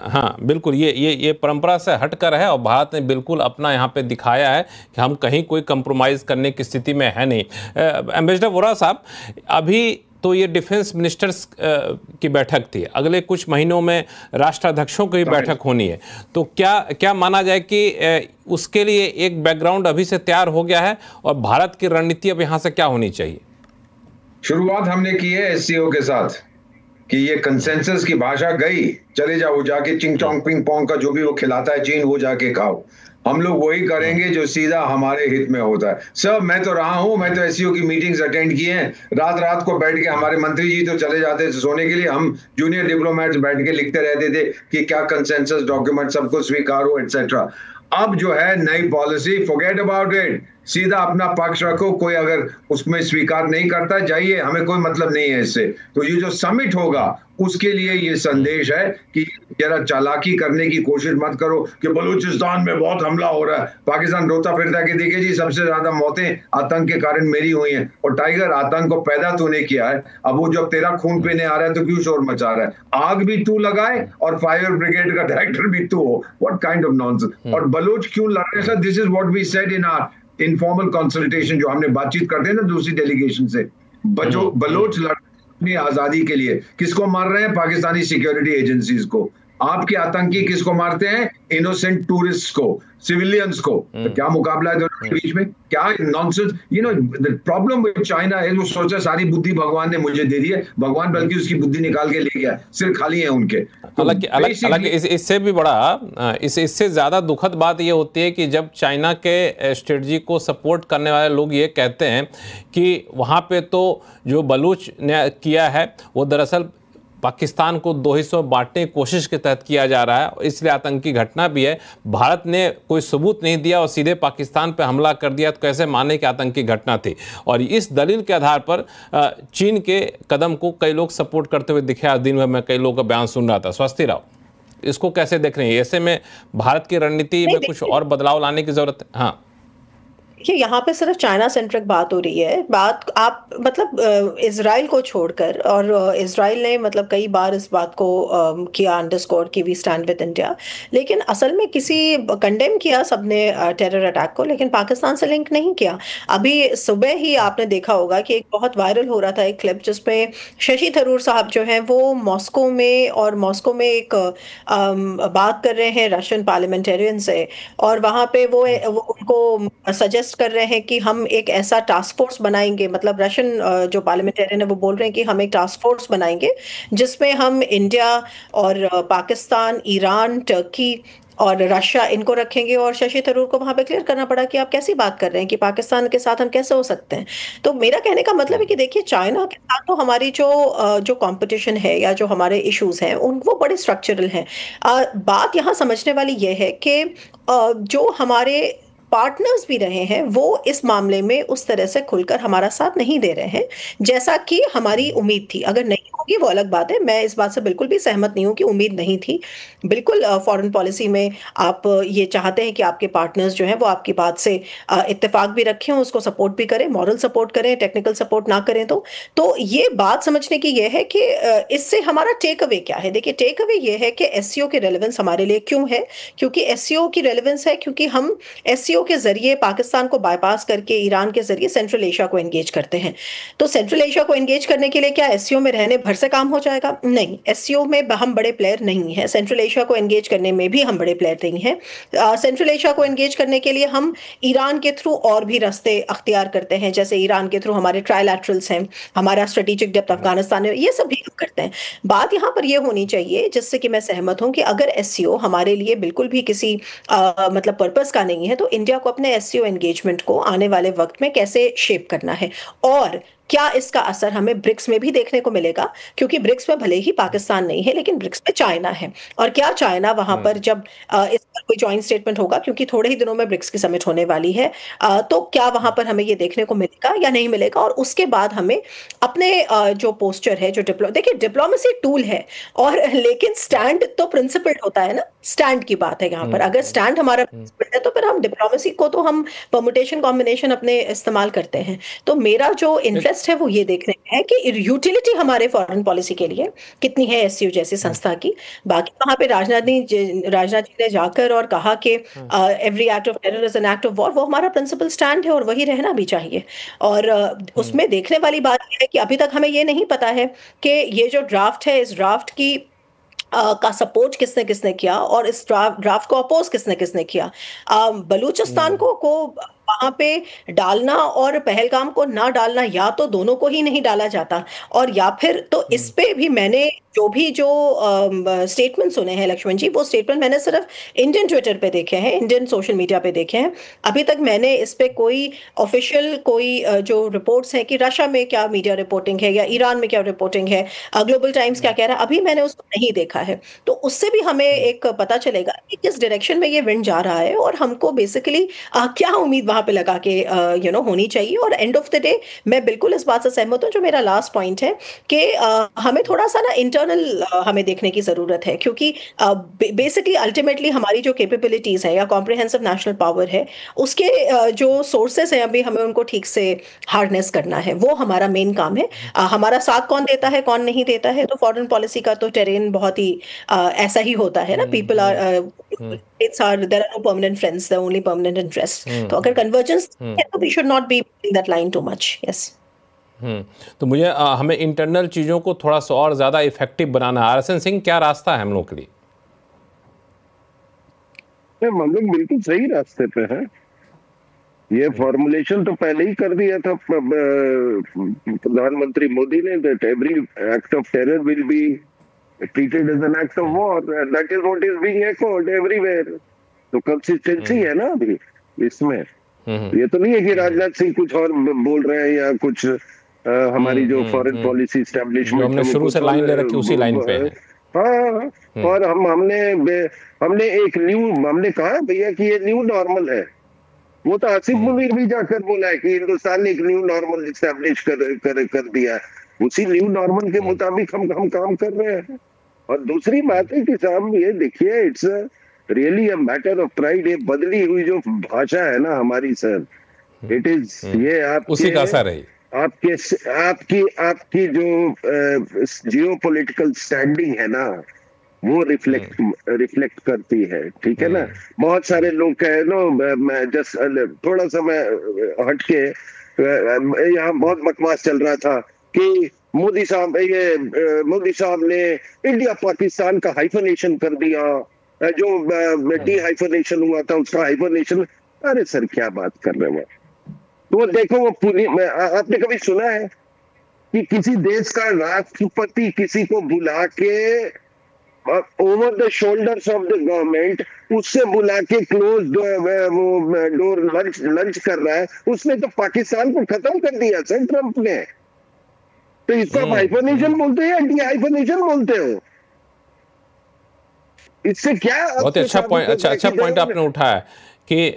हाँ बिल्कुल, ये परंपरा से हटकर है और भारत ने बिल्कुल अपना यहाँ पे दिखाया है कि हम कहीं कोई कंप्रोमाइज़ करने की स्थिति में है नहीं। एम्बेसडर वोरा साहब, अभी तो ये डिफेंस मिनिस्टर्स की बैठक थी, अगले कुछ महीनों में राष्ट्राध्यक्षों की बैठक होनी है, तो क्या क्या माना जाए कि उसके लिए एक बैकग्राउंड अभी से तैयार हो गया है और भारत की रणनीति अब यहाँ से क्या होनी चाहिए? शुरुआत हमने की है एससीओ के साथ कि ये कंसेंसस की भाषा गई, चले जाओ जाके चिंग चोंग पिंग पोंग का जो भी वो खिलाता है चीन, वो जाके खाओ। हम लोग वही करेंगे जो सीधा हमारे हित में होता है। सर मैं तो रहा हूं, मैं तो एससीओ की मीटिंग्स अटेंड की हैं, रात रात को बैठ के हमारे मंत्री जी तो चले जाते थे सोने के लिए, हम जूनियर डिप्लोमेट्स बैठ के लिखते रहते थे कि क्या कंसेंसस डॉक्यूमेंट सबको स्वीकार हो एटसेट्रा। अब जो है नई पॉलिसी, फॉरगेट अबाउट इट, सीधा अपना पक्ष रखो, कोई अगर उसमें स्वीकार नहीं करता जाइए, हमें कोई मतलब नहीं है इससे। तो ये जो समिट होगा उसके लिए ये संदेश है कि जरा चालाकी करने की कोशिश मत करो कि बलूचिस्तान में बहुत हमला हो रहा है, पाकिस्तान रोता फिरता है कि देखिए जी सबसे ज्यादा मौतें आतंक के कारण मेरी हुई हैं, और टाइगर आतंक को पैदा तूने किया है, अब वो जब तेरा खून पीने आ रहा है तो क्यों शोर मचा रहा है, आग भी तू लगाए और फायर ब्रिगेड का डायरेक्टर भी तू हो, व्हाट काइंड ऑफ नॉनसेंस। और बलूच क्यों लड़ रहे हैं? This is what we said in our informal consultation, जो हमने बातचीत करते हैं ना दूसरी डेलीगेशन से, बलोच लड़ अपनी आजादी के लिए किसको मार रहे हैं? पाकिस्तानी सिक्योरिटी एजेंसीज को। आपके आतंकी किसको मारते हैं? इनोसेंट टूरिस्ट को, सिविलियंस को। तो क्या मुकाबला है दोनों के बीच में? क्या nonsense. You know the problem with China है, वो सोचा सारी बुद्धि भगवान ने मुझे दे दी है, भगवान बल्कि उसकी बुद्धि निकाल के ले गया, सिर खाली है उनके। हालांकि इससे भी बड़ा, इससे ज्यादा दुखद बात ये होती है कि जब चाइना के स्ट्रेटजी को सपोर्ट करने वाले लोग ये कहते हैं कि वहाँ पे तो जो बलूच ने किया है वो दरअसल पाकिस्तान को दो हिस्सों में बांटने की कोशिश के तहत किया जा रहा है, इसलिए आतंकी घटना भी है। भारत ने कोई सबूत नहीं दिया और सीधे पाकिस्तान पर हमला कर दिया, तो कैसे माने कि आतंकी घटना थी। और इस दलील के आधार पर चीन के कदम को कई लोग सपोर्ट करते हुए दिखे। आज दिन भर मैं कई लोगों का बयान सुन रहा था। स्वस्ति राव, इसको कैसे देख रहे हैं? ऐसे में भारत की रणनीति में कुछ और बदलाव लाने की जरूरत है? हाँ, देखिए यहाँ पे सिर्फ चाइना सेंट्रिक बात हो रही है। बात आप मतलब इजराइल को छोड़कर, और इजराइल ने मतलब कई बार इस बात को किया अंडरस्कोर कि वी स्टैंड विद इंडिया, लेकिन असल में किसी कंडेम किया सबने टेरर अटैक को, लेकिन पाकिस्तान से लिंक नहीं किया। अभी सुबह ही आपने देखा होगा कि एक बहुत वायरल हो रहा था एक क्लिप जिसमें शशि थरूर साहब जो हैं वो मॉस्को में एक बात कर रहे हैं रशियन पार्लियामेंटेरियन से, और वहाँ पे वो उनको सजेस्ट कर रहे हैं कि हम एक ऐसा टास्क फोर्स बनाएंगे, मतलब रशियन जो पार्लियामेंटेरियन है वो बोल रहे हैं कि हम एक टास्क फोर्स बनाएंगे जिसमें हम इंडिया और पाकिस्तान, ईरान, टर्की और रशिया इनको रखेंगे। और शशि थरूर को वहां पे क्लियर करना पड़ा कि आप कैसी बात कर रहे हैं कि पाकिस्तान के साथ हम कैसे हो सकते हैं। तो मेरा कहने का मतलब है कि देखिए चाइना के साथ तो हमारी जो कंपटीशन है या जो हमारे इश्यूज हैं उन वो बड़े स्ट्रक्चरल हैं। बात यहाँ समझने वाली ये है कि जो हमारे पार्टनर्स भी रहे हैं वो इस मामले में उस तरह से खुलकर हमारा साथ नहीं दे रहे हैं जैसा कि हमारी उम्मीद थी। अगर नहीं होगी वो अलग बात है, मैं इस बात से बिल्कुल भी सहमत नहीं हूं कि उम्मीद नहीं थी। बिल्कुल फॉरेन पॉलिसी में आप ये चाहते हैं कि आपके पार्टनर्स जो हैं वो आपकी बात से इत्तेफाक भी रखें, उसको सपोर्ट भी करें, मॉरल सपोर्ट करें, टेक्निकल सपोर्ट ना करें। तो ये बात समझने की ये है कि इससे हमारा टेक अवे क्या है। देखिए टेक अवे ये है कि एससीओ की रेलेवेंस हमारे लिए क्यों है, क्योंकि एससीओ की रेलेवेंस है क्योंकि हम एससीओ के जरिए पाकिस्तान को बाईपास करके ईरान के जरिए सेंट्रल एशिया को एंगेज करते हैं। तो सेंट्रल एशिया को एंगेज करने के लिए क्या एससीओ में रहने भर से काम हो जाएगा? नहीं, एससीओ में हम बड़े प्लेयर नहीं है, सेंट्रल एशिया को एंगेज करने में भी हम बड़े प्लेयर नहीं है। सेंट्रल एशिया को एंगेज करने के लिए हम ईरान के थ्रू और भी रास्ते अख्तियार करते हैं, जैसे ईरान के थ्रू हमारे ट्रायलैटरल्स हैं, हमारा स्ट्रेटेजिक डेप्थ अफगानिस्तान है, ये सब भी हम करते हैं। बात यहाँ पर यह होनी चाहिए जिससे कि मैं सहमत हूं कि अगर एससीओ हमारे लिए बिल्कुल भी किसी मतलब पर्पस का नहीं है तो इंडिया को अपने एससीओ एंगेजमेंट को आने वाले वक्त में कैसे शेप करना है, और क्या इसका असर हमें ब्रिक्स में भी देखने को मिलेगा, क्योंकि ब्रिक्स में भले ही पाकिस्तान नहीं है लेकिन ब्रिक्स में चाइना है। और क्या चाइना वहां पर जब इस पर कोई जॉइंट स्टेटमेंट होगा, क्योंकि थोड़े ही दिनों में ब्रिक्स की समिट होने वाली है, तो क्या वहां पर हमें ये देखने को मिलेगा या नहीं मिलेगा। और उसके बाद हमें अपने जो पोस्चर है, जो देखिए डिप्लोमेसी टूल है, और लेकिन स्टैंड तो प्रिंसिपल्ड होता है ना, स्टैंड की बात है यहाँ पर। अगर स्टैंड हमारा प्रिंसिपल्ड है तो फिर हम डिप्लोमेसी को तो हम परमुटेशन कॉम्बिनेशन अपने इस्तेमाल करते हैं। तो मेरा जो इंटरेस्ट इंटरेस्ट है वो ये देखने में है कि यूटिलिटी हमारे फॉरेन पॉलिसी के लिए कितनी है एससीओ जैसी संस्था की। बाकी वहां पे राजनाथ जी ने जाकर और कहा कि every act of terror is an act of war, वो हमारा प्रिंसिपल स्टैंड है और वही रहना भी चाहिए। और उसमें देखने वाली बात यह है कि अभी तक हमें ये नहीं पता है कि ये जो ड्राफ्ट है, इस ड्राफ्ट की का सपोर्ट किसने किसने किया और इस ड्राफ्ट को अपोज किसने किसने किया। बलूचिस्तान को वहां पे डालना और पहलगाम को ना डालना, या तो दोनों को ही नहीं डाला जाता, और या फिर तो इस पे भी मैंने जो स्टेटमेंट सुने हैं लक्ष्मण जी, वो स्टेटमेंट मैंने सिर्फ इंडियन ट्विटर पे देखे हैं, इंडियन सोशल मीडिया पे देखे हैं। अभी तक मैंने इस पे कोई ऑफिशियल जो रिपोर्ट्स हैं कि रशिया में क्या मीडिया रिपोर्टिंग है या ईरान में क्या रिपोर्टिंग है, ग्लोबल टाइम्स क्या कह रहा है, अभी मैंने उसको नहीं देखा है। तो उससे भी हमें एक पता चलेगा कि किस डायरेक्शन में ये विंड जा रहा है और हमको बेसिकली क्या उम्मीद वहां पे लगा के होनी चाहिए। और एंड ऑफ द डे मैं बिल्कुल इस बात से सहमत हूँ, जो मेरा लास्ट पॉइंट है कि हमें थोड़ा सा ना इंटरनल हमें देखने की जरूरत है, क्योंकि बेसिकली अल्टीमेटली हमारी जो कैपेबिलिटीज है या कॉम्प्रिहेंसिव नेशनल पावर है, उसके जो सोर्सेस हैं अभी हमें उनको ठीक से हार्नेस करना है, वो हमारा मेन काम है। हमारा साथ कौन देता है कौन नहीं देता है, तो फॉरेन पॉलिसी का तो टेरेन बहुत ही ऐसा ही होता है ना, people are there are no permanent friends, the only permanent interest. तो अगर कन्वर्जेंस है तो we should not be that line too much. Yes. तो मुझे हमें इंटरनल चीज़ों को थोड़ा सा और ज़्यादा इफेक्टिव बनाना है। आरएसएन सिंह, क्या रास्ता है हम लोग के लिए? हम लोग बिल्कुल सही रास्ते पे हैं। ये फॉर्मुलेशन तो पहले ही कर दिया था प्रधानमंत्री मोदी ने, that every act of terror will be treated as an act of war, that is what is being echoed everywhere. तो कंसिस्टेंसी है ना अभी इसमें। ये तो नहीं है कि राजनाथ सिंह कुछ और बोल रहे हैं या कुछ हमारी जो फॉरेन पॉलिसी एस्टेब्लिशमेंट हमने शुरू से लाइन ले रखी उसी लाइन पे है। हाँ, और हमने कहा भैया कि ये न्यू नॉर्मल है। वो तो आसिफ मुनीर भी जाकर बोला है कि हिंदुस्तान ने एक न्यू नॉर्मल एस्टेब्लिश कर दिया। उसी न्यू नॉर्मल के मुताबिक हम काम कर रहे हैं। और दूसरी बात है कि साहब ये देखिए, it's really a matter of pride. ये बदली हुई जो भाषा है ना हमारी सर, इट इज ये आपके उसी का असर है। आपकी जो जियोपॉलिटिकल स्टैंडिंग है ना, वो रिफ्लेक्ट करती है। ठीक है ना। बहुत सारे लोग कहे नो, मैं जस्ट थोड़ा सा मैं हटके, यहाँ बहुत बकवास चल रहा था कि मोदी साहब ने इंडिया पाकिस्तान का हाइफनेशन कर दिया, जो डी हाइफनेशन हुआ था उसका हाइफनेशन। अरे सर क्या बात कर रहे हैं। तो देखो वो पूरी, आपने कभी सुना है कि किसी देश का राष्ट्रपति किसी को बुला के over the shoulders of the government, उससे बुला के क्लोज वो डोर लंच कर रहा है? उसने तो पाकिस्तान को खत्म कर दिया सर ट्रंप ने। तो इसको आप हाइफनेशन बोलते हैं या डी हाइफनेशन बोलते हो? इससे क्या बहुत अच्छा पॉइंट आपने उठाया कि